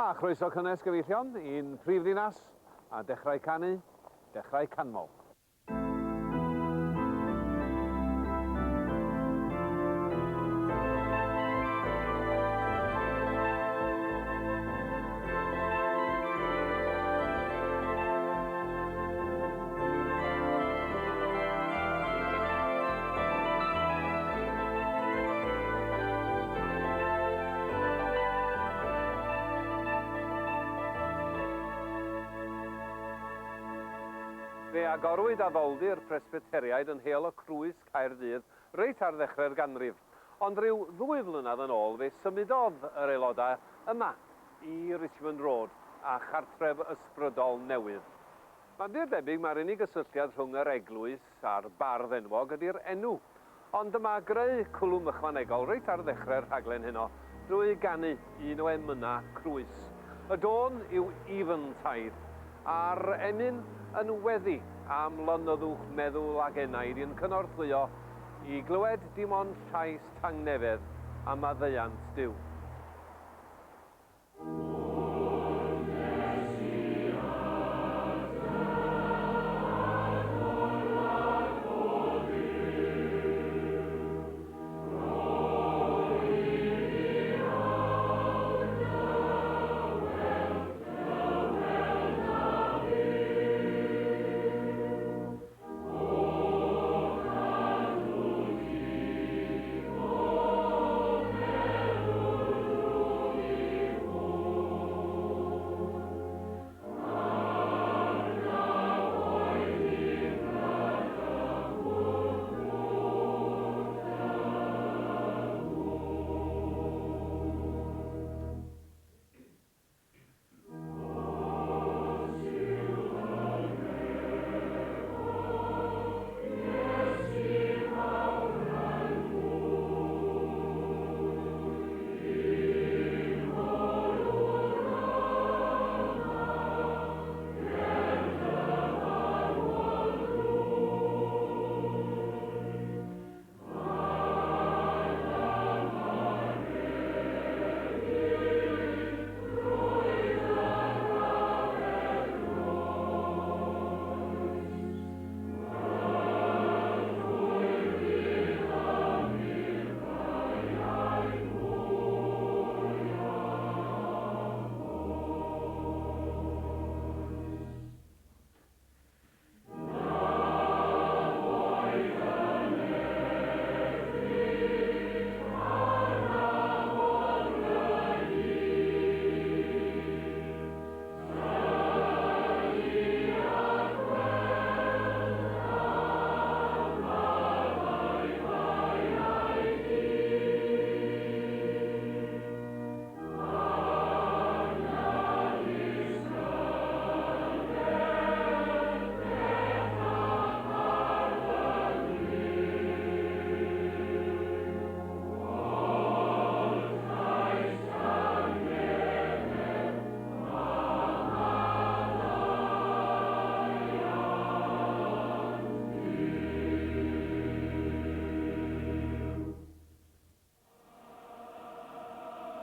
A chroeso cynnes gyfeillion i'n prifddinas a Dechrau Canu Dechrau Canmol. Fe agorwyd addoldi'r Presbyteriaid yn Ail Crwys Caerdydd reit ar ddechrau'r ganrif. Ond rhyw 2 flynedd yn ôl fe symudodd yr aelodau yma i Richmond Road a chartref ysbrydol newydd. Mae'n dir debyg mae'r unig gysylltiad rhwng yr eglwys a'r bardd enwog ydy'r enw. Ond dyma greu cwlwm ychwanegol reit ar ddechrau'r rhaglen heno drwy ganu un o emynau Crwys. Y dôn yw Eventide a'r emyn yn weddi am lonoddwch meddwl ag enaid i'n cynorthwyo i glywed dim ond llais tangnefedd a maddeuant Duw.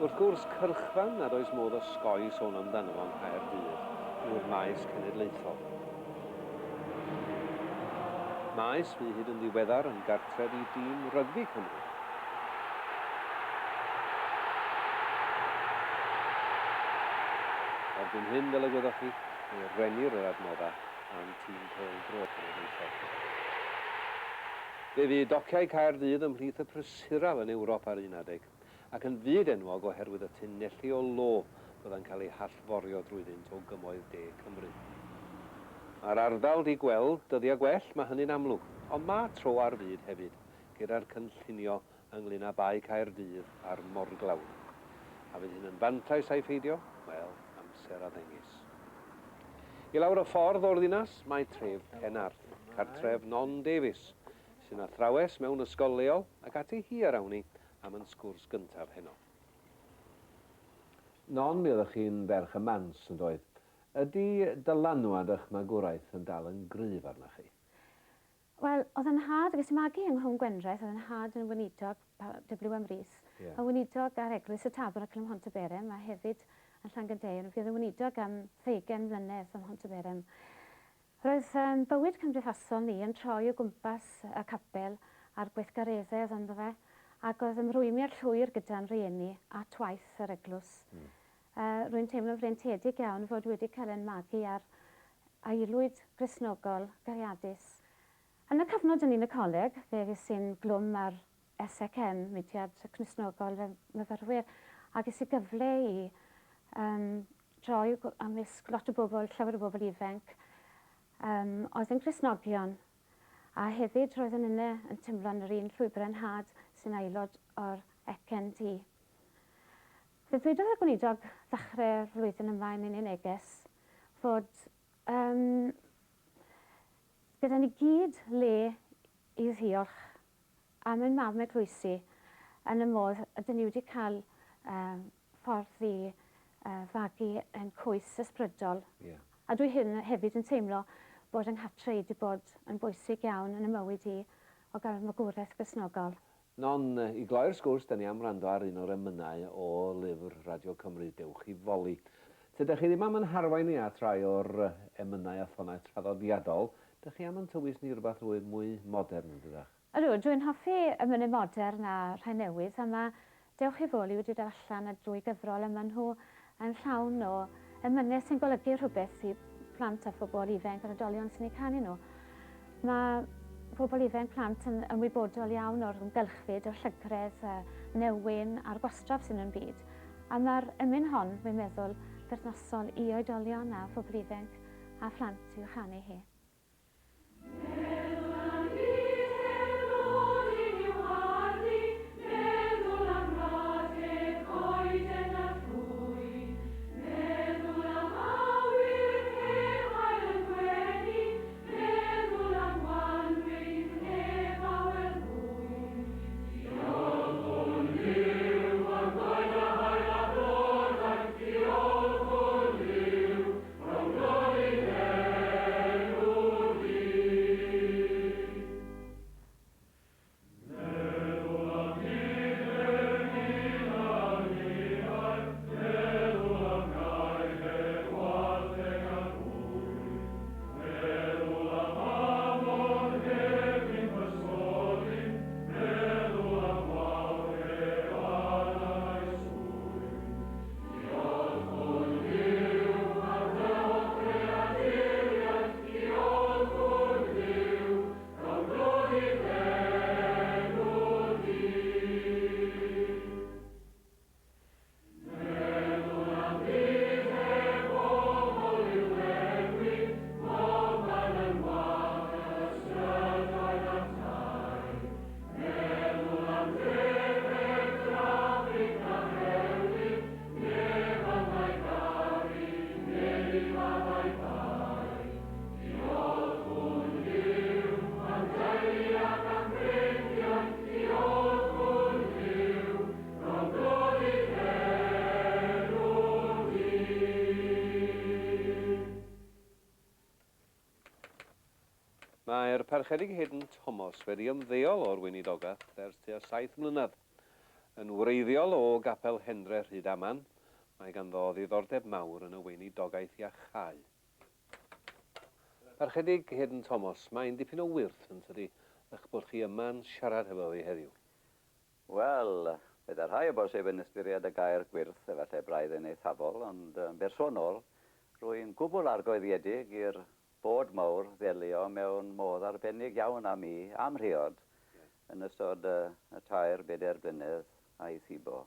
Wrth gwrs, cyrchfan nad oes modd osgoi sôn amdano fo'n Nghaerdydd yw'r maes cenedlaethol. Maes fi hyd yn ddiweddar yn gartref i dîm rygbi Cymru. Erbyn hyn, fel y gwyddoch chi, mae renir yr adnoddau am tîm pêl-droed cenedlaethol. Fe fydd dociau Caerdydd ymhlith y prysuraf yn Ewrop ar 1 adeg, ac yn fyd enwog oherwydd y tunnelli o lo byddai'n cael ei hallforio drwyddynt o gymoedd De Cymru. Mae'r ardal di gweld dyddiau gwell, mae hynny'n amlwg, ond mae tro ar fyd hefyd, gyda'r cynllunio ynglyn â bai Caerdydd a'r morglawdd. A fydd hyn yn fantais a'i pheidio? Wel, amser a ddengis. I lawr y ffordd o'r ddinas, mae tref Cenarth, cartref Non Davies, sy'n athrawes mewn ysgol leol ac ati hi ar awn ni am yn sgwrs gyntaf heno. Non, mi oeddech chi'n ferch y mans yn doedd. Ydy dylanwad eich magwraeth yn dal yn gryf arna chi? Wel, oedd yn had, ges i magu yng Nghwm Gwendraeth, oedd yn had yn weinidog W am Rhys. A weinidog ar Eglwys y Tabernacl ym Mhontyberem, a hefyd yn Llangydeir. Fi oedd yn weinidog am 20 mlynedd ym Mhontyberem. Roedd bywyd cymdeithasol ni yn troi o gwmpas y capel a'r gweithgareddau oedd ynddo fe, ac oedd ymrwymiad llwyr gyda'n rhieni a twaith yr eglwys. Rwy'n teimlo freintiedig iawn fod wedi cael ein magu ar aelwyd Gristnogol gariadus. Yn y cyfnod yn un y coleg, fe sy'n glwm ar SCM, Mudiad Cristnogol Myfyrwyr, a ges i gyfle i droi ymysg lot o bobl, llawer o bobl ifanc, oedd yn Cristnogion, a hefyd roedden yna yn teimlo'n yr un llwybr yn had sy'n aelod o'r ECND. Fe ddwedodd y gweinidog ddechrau'r flwyddyn yma yn un neges fod gyda ni gyd le i ddiolch am ein mam eglwysi yn y modd ydyn ni wedi cael ffordd i fagu yn cwys ysbrydol. A dwi hefyd yn teimlo bod yng nghartre wedi bod yn bwysig iawn yn y mywyd i o gael magwraeth Gristnogol. Non, i gloi'r sgwrs, da ni am rando ar un o'r emynau o lyfr Radio Cymru Dewch i Foli. Tydych chi ddim am yn harwain ni at rai o'r emynau a thonau traddodiadol, dych chi am yn tywys ni rhywbeth mwy modern yn dydach? Ydw, dwi'n hoffi emynau modern a rhai newydd, a mae Dewch i Foli wedi dod allan y 2 gyfrol, a maen nhw yn llawn o emynau sy'n golygu rhywbeth i plant a phobl ifanc a'r oedolion sy'n ei canu nhw. Mae pobl ifanc plant yn ymwybodol iawn o'r ymgylchfyd, o'r llygredd, newyn a'r gwastraff sy'n yn byd. A mae'r emyn hon, dwi'n meddwl, berthnasol i oedolion a phobl ifanc a phlant i'w chanu hi. Mae'r Parchedig Haydn Thomas wedi ymddeol o'r weinidogaeth ers tua 7 mlynedd. Yn wreiddiol o Gapel Hendre Rhydaman, mae ganddo ddiddordeb mawr yn y weinidogaeth iachau. Parchedig Haydn Thomas, mae'n dipyn o wyrth yn tydi eich bod chi yma'n siarad hefo fi heddiw. Wel, byddai rhai o bosib yn ystyried y gair gwyrth efallai braidd yn eithafol, ond yn bersonol, rwy'n gwbl argoeddiedig i'r bod mawr ddelio mewn modd arbennig iawn am mi am rhiod yn ystod y 2-3 blynedd a'i thibo.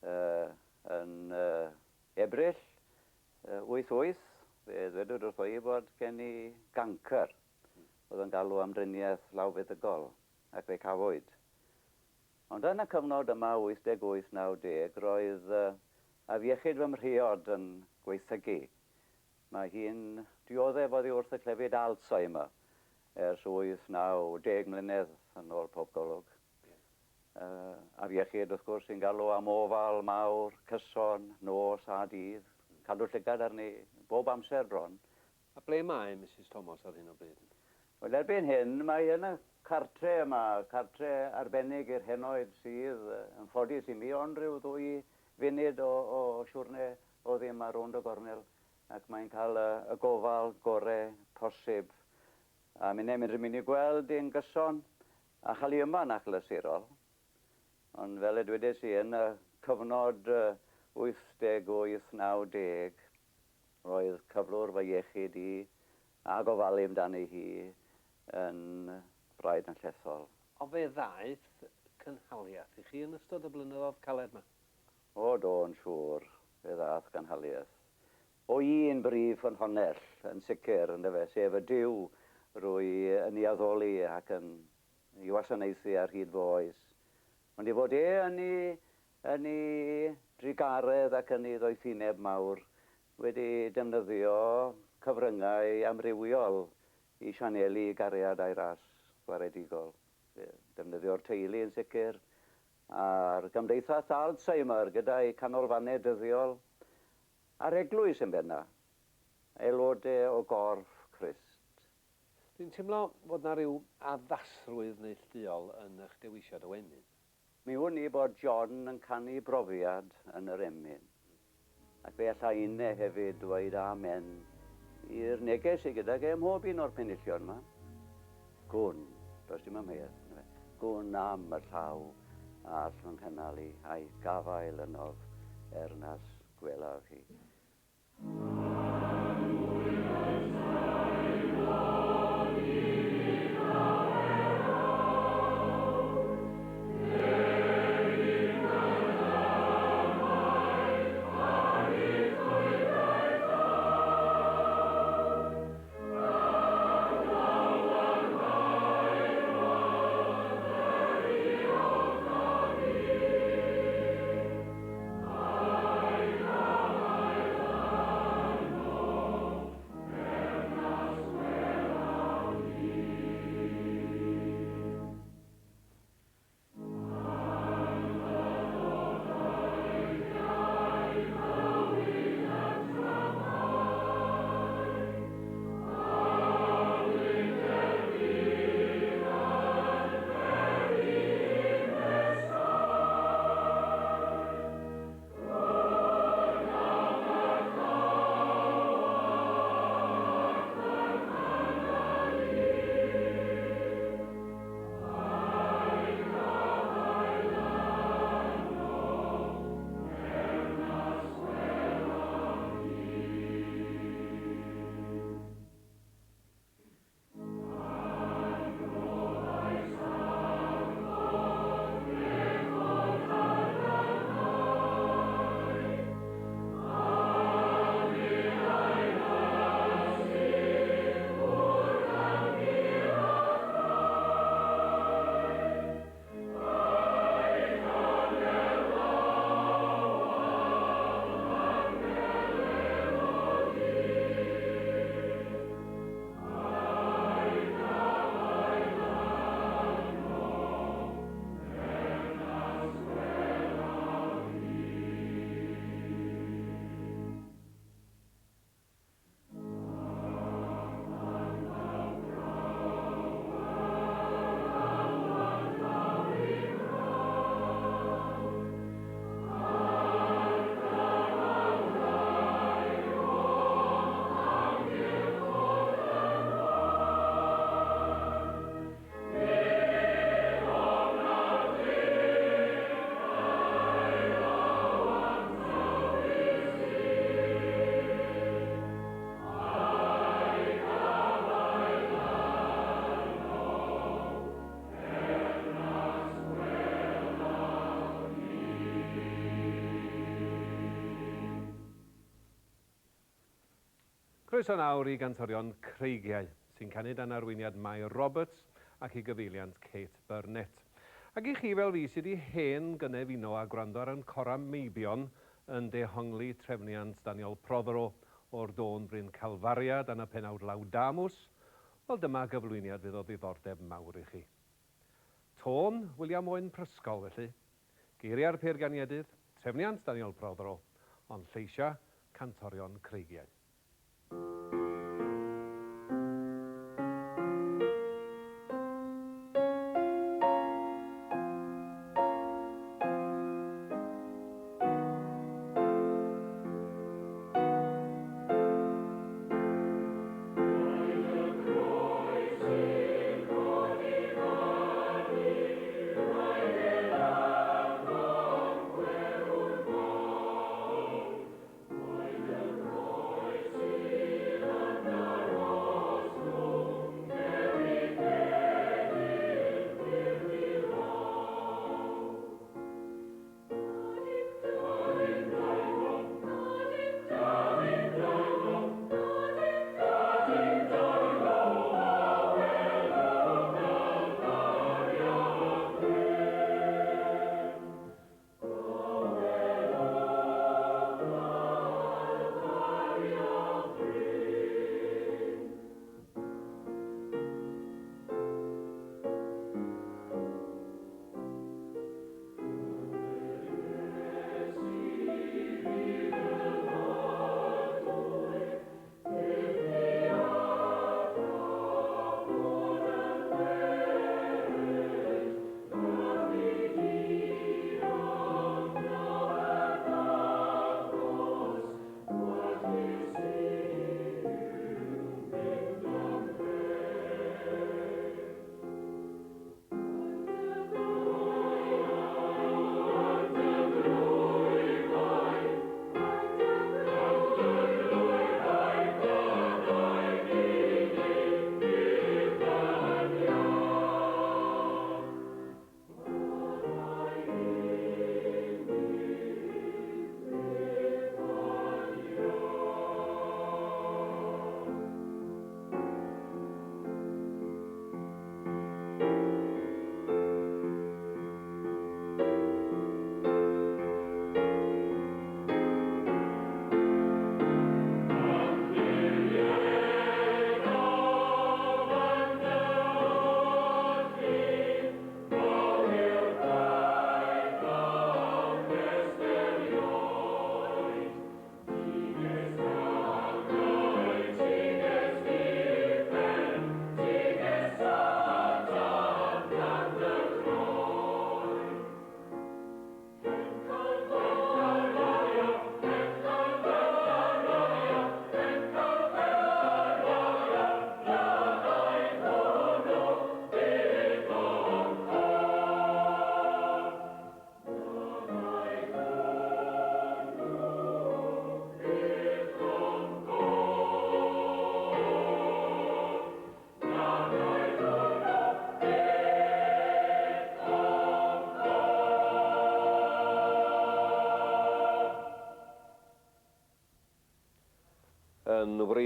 Yn Ebrill 88, fe ddwedwyd wrtho i bod gen i gancr. Oedd yn galw am driniaeth lawfeddygol ac fe cafwyd. Ond yn y cyfnod yma 88-90, roedd afiechyd fy mrhiod yn gweithygu. Mae hi'n dioddef oddi wrth y clefyd Alzheimer ers 8-9-10 mlynedd yn ôl pob golwg. Afiechyd wrth gwrs sy'n galw am ofal mawr, cyson, nos a dydd, cadw llygad arni bob amser bron. A ble mae Mrs Thomas ar hyn o bryd? Wel, erbyn hyn, mae yn y cartre yma, cartre arbennig i'r henoed sydd yn ffodus i mi, ond rhyw funud o siwrne o ddim ar rownd y gornel ac mae'n cael y gofal gorau posib. A mi'n mynd i gweld ein gyson a chael ei yma yn achlysurol. Ond fel y dwedais i yn y cyfnod 88-90 roedd cyflwr fy iechyd i a gofalu amdani hi yn braidd yn llethol. O fe ddaeth cynhaliaeth i chi yn ystod y blynyddoedd caled yma? O do, yn siŵr, fe ddaeth cynhaliaeth. O un brif yn honell, yn sicr, yn dyfe, sef y diw rwy yn ei addoli ac yn ei wasanaethu ar hyd fy oes. Ond i fod yn ei drigaredd ac yn ei ddoethineb mawr wedi defnyddio cyfryngau amrywiol i sianelu gariad a'i ras gwaredigol. Defnyddio'r teulu yn sicr, a'r gymdeithas Alzheimer gyda'i canolfannau dyddiol, a'r eglwys yn benna, aelodau o gorff Crist. Dwi'n teimlo fod yna rhyw addasrwydd neilltuol yn eich dewisiad o emyn. Mi hwn i bod John yn canu brofiad yn yr emyn. Ac fe alla unne hefyd dweud amen i'r neges i gydag ym mhob un o'r penillion yma. Gwn, does dim ymhedd. Gwn am y llaw a all yn cynnal i a'i gafael ynof ernas gwelaf hi. Croeso nawr i gantorion creigiau sy'n canu dan arweiniad Mai Roberts ac i gyfeiliant Kate Burnett. Ac i chi fel fi sydd wedi hen gynefino a gwrando ar yn coram meibion yn dehongli trefniant Daniel Prothero o'r Dôn Bryn Calfariad yn y penawd Laudamus, wel dyma gyflwyniad fydd o ddiddordeb mawr i chi. Tôn William Owen Prysgol felly, geiriau'r peirganiadydd, trefniant Daniel Prothero, ond lleisia cantorion creigiau.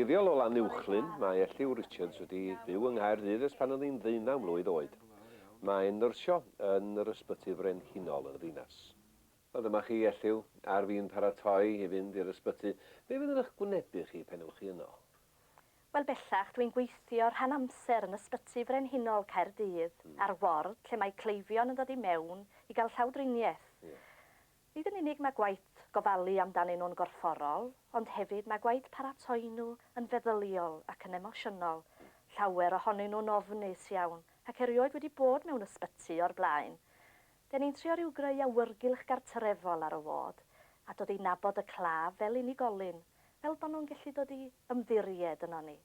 Wreiddiol o lan uwchlyn, mae Elliw Richards wedi byw yng Nghaerdydd ers pan oedd hi'n 19 mlwydd oed. Mae'n nyrsio yn yr ysbyty frenhinol yn y ddinas. Wel, dyma chi, Elliw, ar fi'n paratoi i fynd i'r ysbyty. Be fydd yn eich gwynebu chi pen ewch chi yno? Wel bellach, dwi'n gweithio rhan amser yn ysbyty frenhinol Caerdydd ar ward lle mae cleifion yn dod i mewn i gael llawdriniaeth. Nid yn unig mae gwaith gofalu amdanyn nhw'n gorfforol, ond hefyd mae gwaith paratoi nhw yn feddyliol ac yn emosiynol. Llawer ohonyn nhw'n ofnus iawn ac erioed wedi bod mewn ysbyty o'r blaen. Da ni'n trio rhyw greu awyrgylch gartrefol ar y ward a dod i nabod y claf fel unigolyn, fel bod nhw'n gallu dod i ymddiried yno ni,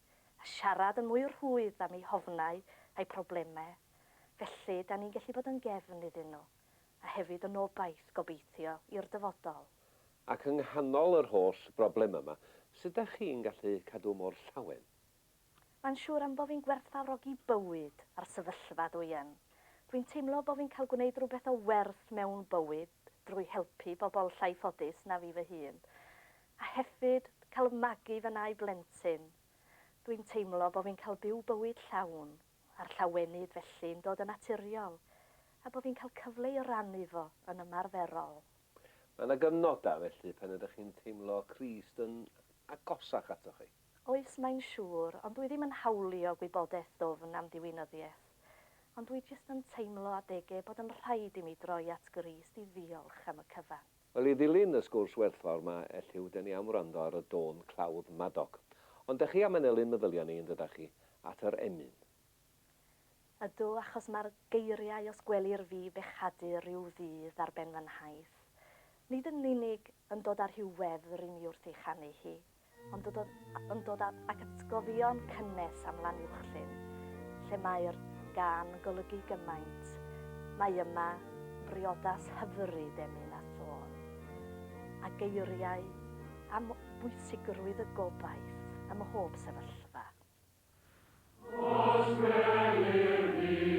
a siarad yn mwy rhwydd am eu hofnau a'i problemau. Felly, da ni'n gallu bod yn gefn iddyn nhw, a hefyd yn obaith gobeithio i'r dyfodol. Ac yng nghanol yr holl broblem yma, sut ydych chi'n gallu cadw mor llawen? Mae'n siŵr am bod fi'n gwerthfawrogi bywyd a'r sefyllfa dwi yn. Dwi'n teimlo bod fi'n cael gwneud rhywbeth o werth mewn bywyd drwy helpu bobl llai ffodus na fi fy hun. A hefyd cael magu fy nau blentyn. Dwi'n teimlo bod fi'n cael byw bywyd llawn, a'r llawenydd felly'n dod yn naturiol, a bod fi'n cael cyfle i rannu fo yn ymarferol. Mae yna gyfnodau felly pan ydych chi'n teimlo Crist yn agosach ato chi? Oes, mae'n siŵr, ond dwi ddim yn hawlio gwybodaeth ddofn am diwinyddiaeth. Ond dwi jyst yn teimlo adegau bod yn rhaid i mi droi at Grist i ddiolch am y cyfan. Wel, i ddilyn y sgwrs werthfawr mae Elliw, dyn ni am wrando ar y dôn clawdd madog. Ond ydych chi am anelyn meddyliau ni yn dydach chi at yr emyn? Ydw, achos mae'r geiriau os gwelir fi bechadu rhyw ddydd ar ben fy nhaith. Nid yn unig yn dod ar rhyw wefr i mi wrth ei chanu hi, ond yn dod ag atgofion cynnes am lan uwchlyn, lle mae'r gan golygu gymaint. Mae yma briodas hyfryd emyn a thôn, a geiriau am bwysigrwydd y gobaith ym mhob sefyllfa. Os gwelir fi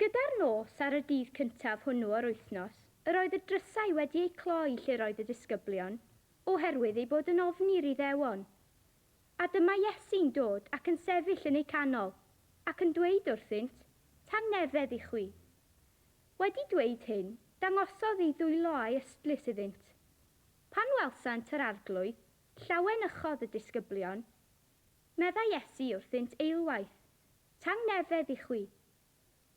Gyda'r nos ar y dydd cyntaf hwnnw o'r wythnos, yr oedd y drysau wedi eu cloi lle roedd y disgyblion, oherwydd ei bod yn ofni i'r Iddewon. A dyma Iesu'n dod ac yn sefyll yn eu canol, ac yn dweud wrthynt, tangnefedd i chwi. Wedi dweud hyn, dangosodd ei ddwyloau ystlys iddynt. Pan welsant yr arglwydd, llawen ychodd y disgyblion. Medda Iesu wrthynt eilwaith, tangnefedd i chwi.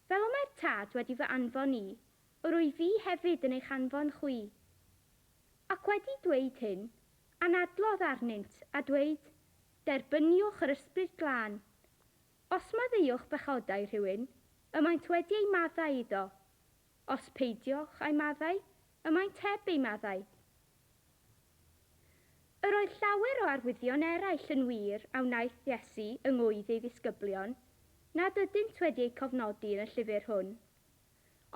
Fel y mae'r tad wedi fy anfon i, yr wyf fi hefyd yn eich anfon chwi. Ac wedi dweud hyn, anadlodd arnynt a dweud, derbyniwch yr ysbryd glân. Os maddeuwch bechodau rhywun, y maent wedi ei maddau iddo. Os peidiwch ei maddau, y maent heb ei maddau. Yr oedd llawer o arwyddion eraill yn wir a wnaeth Iesu yng ngwydd ei ddisgyblion, nad ydynt wedi eu cofnodi yn y llyfr hwn.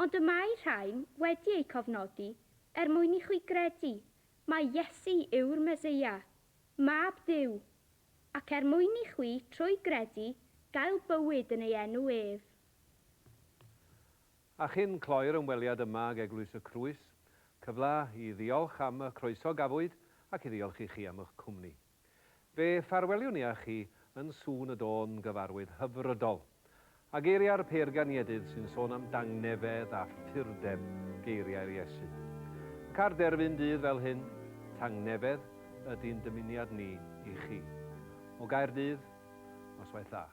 Ond y mae rhain wedi eu cofnodi mwyn i chwi gredu mae Iesu yw'r Meseia, mab Duw, ac mwyn i chwi trwy gredu gael bywyd yn ei enw ef. A chyn cloi'r ymweliad yma ag Eglwys y Crwys, cyfle i ddiolch am y croeso gafwyd ac i ddiolch i chi am eich cwmni. Fe ffarweliwn ni â chi yn sŵn y dôn gyfarwydd hyfrydol, a geiriau'r perganiadydd sy'n sôn am dangnefedd a ffurdeb geiriau'r Iesu. Ac ar derfyn dydd fel hyn, tangnefedd ydy'n dymuniad ni i chi. O Gaerdydd, noswaith dda.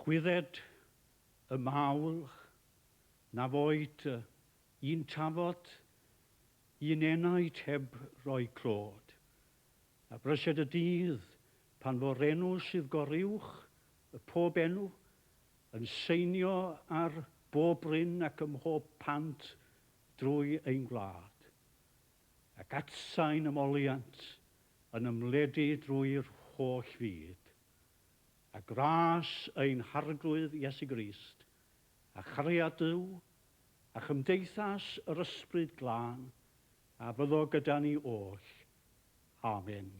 Chwydded y mawl na foed un tafod, un enaid heb roi clod. A brysiad y dydd pan fo'r enw sydd goruwch, y pob enw, yn seinio ar bob bryn ac ym mhob pant drwy ein gwlad. Ac atsain ymoliant yn ymledu drwy'r holl fyd. a gras ein harglwydd Iesu Grist, a chariadw, a chymdeithas yr ysbryd glân, a fyddo gyda ni oll. Amen.